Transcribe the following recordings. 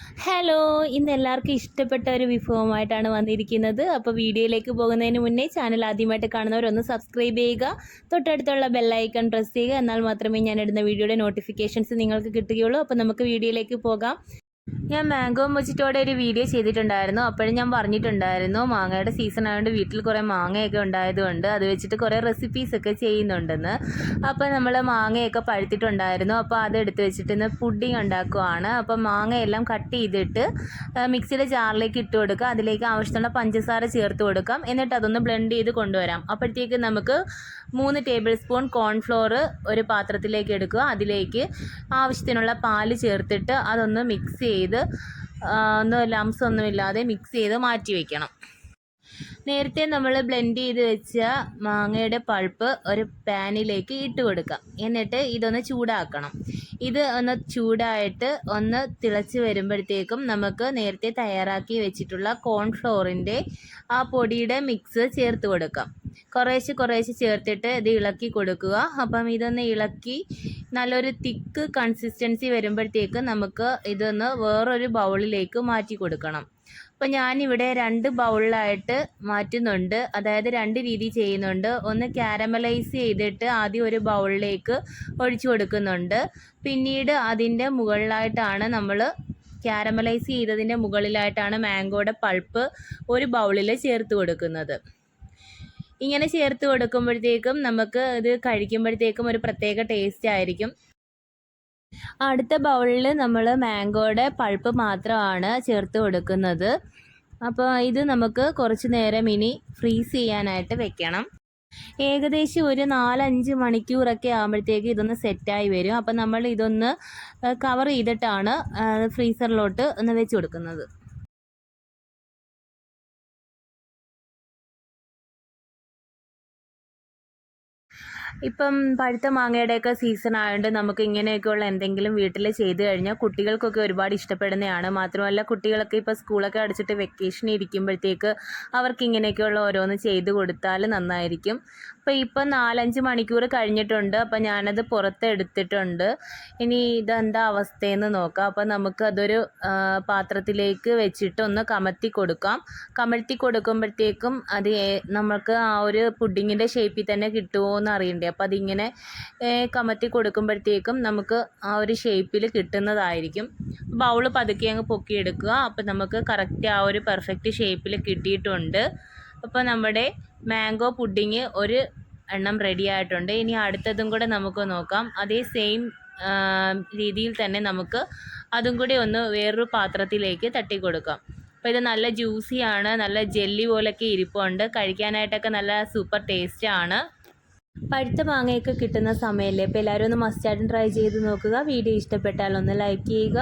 Hello, ഇന്ന് എല്ലാവർക്കും ഇഷ്ടപ്പെട്ട ഒരു വിഭവമായിട്ടാണ് വന്നിരിക്കുന്നത്. അപ്പോൾ വീഡിയോയിലേക്ക് പോകുന്നതിന് മുന്നേ ചാനൽ ആദ്യമായിട്ട് കാണുന്നവരൊന്ന് സബ്സ്ക്രൈബ് ചെയ്യുക, തൊട്ടടുത്തുള്ള ബെല്ലൈക്കൺ പ്രസ് ചെയ്യുക. എന്നാൽ മാത്രമേ ഞാൻ ഇടുന്ന വീഡിയോയുടെ നോട്ടിഫിക്കേഷൻസ് നിങ്ങൾക്ക് കിട്ടുകയുള്ളൂ. അപ്പോൾ നമുക്ക് വീഡിയോയിലേക്ക് പോകാം. ഞാൻ മാംഗോ മൊജിറ്റോയുടെ ഒരു വീഡിയോ ചെയ്തിട്ടുണ്ടായിരുന്നു. അപ്പോഴും ഞാൻ പറഞ്ഞിട്ടുണ്ടായിരുന്നു മാങ്ങയുടെ സീസൺ ആയതുകൊണ്ട് വീട്ടിൽ കുറേ മാങ്ങയൊക്കെ ഉണ്ടായതുകൊണ്ട് അത് വെച്ചിട്ട് കുറേ റെസിപ്പീസൊക്കെ ചെയ്യുന്നുണ്ടെന്ന്. അപ്പോൾ നമ്മൾ മാങ്ങയൊക്കെ പഴുത്തിട്ടുണ്ടായിരുന്നു. അപ്പോൾ അതെടുത്ത് വെച്ചിട്ട് ഇന്ന് പുഡിങ് ഉണ്ടാക്കുവാണ്. അപ്പോൾ മാങ്ങയെല്ലാം കട്ട് ചെയ്തിട്ട് മിക്സിയുടെ ജാറിലേക്ക് ഇട്ട് കൊടുക്കുക. അതിലേക്ക് ആവശ്യമുള്ള പഞ്ചസാര ചേർത്ത് കൊടുക്കാം. എന്നിട്ട് അതൊന്ന് ബ്ലെൻഡ് ചെയ്ത് കൊണ്ടുവരാം. അപ്പോഴത്തേക്ക് നമുക്ക് 3 ടേബിൾ സ്പൂൺ കോൺഫ്ലോർ ഒരു പാത്രത്തിലേക്ക് എടുക്കുക. അതിലേക്ക് ആവശ്യത്തിനുള്ള പാല് ചേർത്തിട്ട് അതൊന്ന് മിക്സ് ചെയ്ത് ഒന്ന് ലംസ് ഒന്നുമില്ലാതെ മിക്സ് ചെയ്ത് മാറ്റി വയ്ക്കണം. നേരത്തെ നമ്മൾ ബ്ലെൻഡ് ചെയ്ത് വെച്ച മാങ്ങയുടെ പൾപ്പ് ഒരു പാനിലേക്ക് ഇട്ട് കൊടുക്കാം. എന്നിട്ട് ഇതൊന്ന് ചൂടാക്കണം. ഇത് ഒന്ന് ചൂടായിട്ട് ഒന്ന് തിളച്ച് വരുമ്പോഴത്തേക്കും നമുക്ക് നേരത്തെ തയ്യാറാക്കി വെച്ചിട്ടുള്ള കോൺഫ്ലോറിൻ്റെ ആ പൊടിയുടെ മിക്സ് ചേർത്ത് കൊടുക്കാം. കുറേശ്ശെ ചേർത്തിട്ട് ഇത് ഇളക്കി കൊടുക്കുക. അപ്പം ഇതൊന്ന് ഇളക്കി നല്ലൊരു തിക്ക് കൺസിസ്റ്റൻസി വരുമ്പോഴത്തേക്ക് നമുക്ക് ഇതൊന്ന് വേറൊരു ബൗളിലേക്ക് മാറ്റി കൊടുക്കണം. അപ്പം ഞാനിവിടെ 2 ബൗളിലായിട്ട് മാറ്റുന്നുണ്ട്. അതായത് 2 രീതി ചെയ്യുന്നുണ്ട്. ഒന്ന് കാരമലൈസ് ചെയ്തിട്ട് ആദ്യം ഒരു ബൗളിലേക്ക് ഒഴിച്ചു കൊടുക്കുന്നുണ്ട്. പിന്നീട് അതിൻ്റെ മുകളിലായിട്ടാണ് നമ്മൾ കാരമലൈസ് ചെയ്തതിൻ്റെ മുകളിലായിട്ടാണ് മാംഗോയുടെ പൾപ്പ് ഒരു ബൗളിൽ ചേർത്ത് കൊടുക്കുന്നത്. ഇങ്ങനെ ചേർത്ത് കൊടുക്കുമ്പോഴത്തേക്കും നമുക്ക് ഇത് കഴിക്കുമ്പോഴത്തേക്കും ഒരു പ്രത്യേക ടേസ്റ്റ് ആയിരിക്കും. അടുത്ത ബൗളിൽ നമ്മൾ മാംഗോയുടെ പൾപ്പ് മാത്രമാണ് ചേർത്ത് കൊടുക്കുന്നത്. അപ്പോൾ ഇത് നമുക്ക് കുറച്ച് നേരം ഇനി ഫ്രീസ് ചെയ്യാനായിട്ട് വെക്കണം. ഏകദേശം ഒരു 4-5 മണിക്കൂറൊക്കെ ആകുമ്പോഴത്തേക്ക് ഇതൊന്ന് സെറ്റായി വരും. അപ്പം നമ്മൾ ഇതൊന്ന് കവർ ചെയ്തിട്ടാണ് ഫ്രീസറിലോട്ട് ഒന്ന് വെച്ച് കൊടുക്കുന്നത്. ഇപ്പം പഴുത്ത മാങ്ങയുടെയൊക്കെ സീസൺ ആയതുകൊണ്ട് നമുക്ക് ഇങ്ങനെയൊക്കെയുള്ള എന്തെങ്കിലും വീട്ടിൽ ചെയ്ത് കഴിഞ്ഞാൽ കുട്ടികൾക്കൊക്കെ ഒരുപാട് ഇഷ്ടപ്പെടുന്നതാണ്. മാത്രമല്ല കുട്ടികളൊക്കെ ഇപ്പോൾ സ്കൂളൊക്കെ അടച്ചിട്ട് വെക്കേഷൻ ഇരിക്കുമ്പോഴത്തേക്ക് അവർക്ക് ഇങ്ങനെയൊക്കെയുള്ള ഓരോന്ന് ചെയ്ത് കൊടുത്താൽ നന്നായിരിക്കും. അപ്പോൾ ഇപ്പം 4-5 മണിക്കൂർ കഴിഞ്ഞിട്ടുണ്ട്. അപ്പം ഞാനത് പുറത്തെടുത്തിട്ടുണ്ട്. ഇനി ഇതെന്താ അവസ്ഥയെന്ന് നോക്കാം. അപ്പം നമുക്കതൊരു പാത്രത്തിലേക്ക് വെച്ചിട്ട് ഒന്ന് കമഴ്ത്തി കൊടുക്കാം. കമഴ്ത്തി കൊടുക്കുമ്പോഴത്തേക്കും അത് നമുക്ക് ആ ഒരു പുഡിങ്ങിൻ്റെ ഷേപ്പിൽ തന്നെ കിട്ടുമോ എന്ന് അറിയണ്ടേ. അപ്പോൾ അതിങ്ങനെ കമഴ്ത്തി കൊടുക്കുമ്പോഴത്തേക്കും നമുക്ക് ആ ഒരു ഷേപ്പിൽ കിട്ടുന്നതായിരിക്കും. ബൗള് പതുക്കെ അങ്ങ് പൊക്കിയെടുക്കുക. അപ്പോൾ നമുക്ക് കറക്റ്റ് ആ ഒരു പെർഫെക്റ്റ് ഷേപ്പിൽ കിട്ടിയിട്ടുണ്ട്. അപ്പോൾ നമ്മുടെ മാംഗോ പുഡിങ് ഒരു എണ്ണം റെഡി ആയിട്ടുണ്ട്. ഇനി അടുത്തതും കൂടെ നമുക്ക് നോക്കാം. അതേ സെയിം രീതിയിൽ തന്നെ നമുക്ക് അതും കൂടി ഒന്ന് വേറൊരു പാത്രത്തിലേക്ക് തട്ടി കൊടുക്കാം. അപ്പോൾ ഇത് നല്ല ജ്യൂസിയാണ്, നല്ല ജെല്ലി പോലൊക്കെ ഇരിപ്പുണ്ട്. കഴിക്കാനായിട്ടൊക്കെ നല്ല സൂപ്പർ ടേസ്റ്റാണ്. പഴുത്ത മാങ്ങയൊക്കെ കിട്ടുന്ന സമയമല്ലേ. അപ്പോൾ എല്ലാവരും ഒന്ന് മസ്റ്റായിട്ടും ട്രൈ ചെയ്ത് നോക്കുക. വീഡിയോ ഇഷ്ടപ്പെട്ടാൽ ഒന്ന് ലൈക്ക് ചെയ്യുക.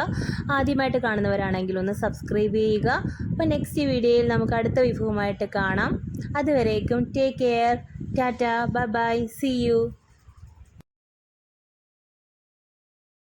ആദ്യമായിട്ട് കാണുന്നവരാണെങ്കിൽ ഒന്ന് സബ്സ്ക്രൈബ് ചെയ്യുക. അപ്പോൾ നെക്സ്റ്റ് വീഡിയോയിൽ നമുക്ക് അടുത്ത വിഭവമായിട്ട് കാണാം. അതുവരേക്കും take care. Tata, bye bye, see U.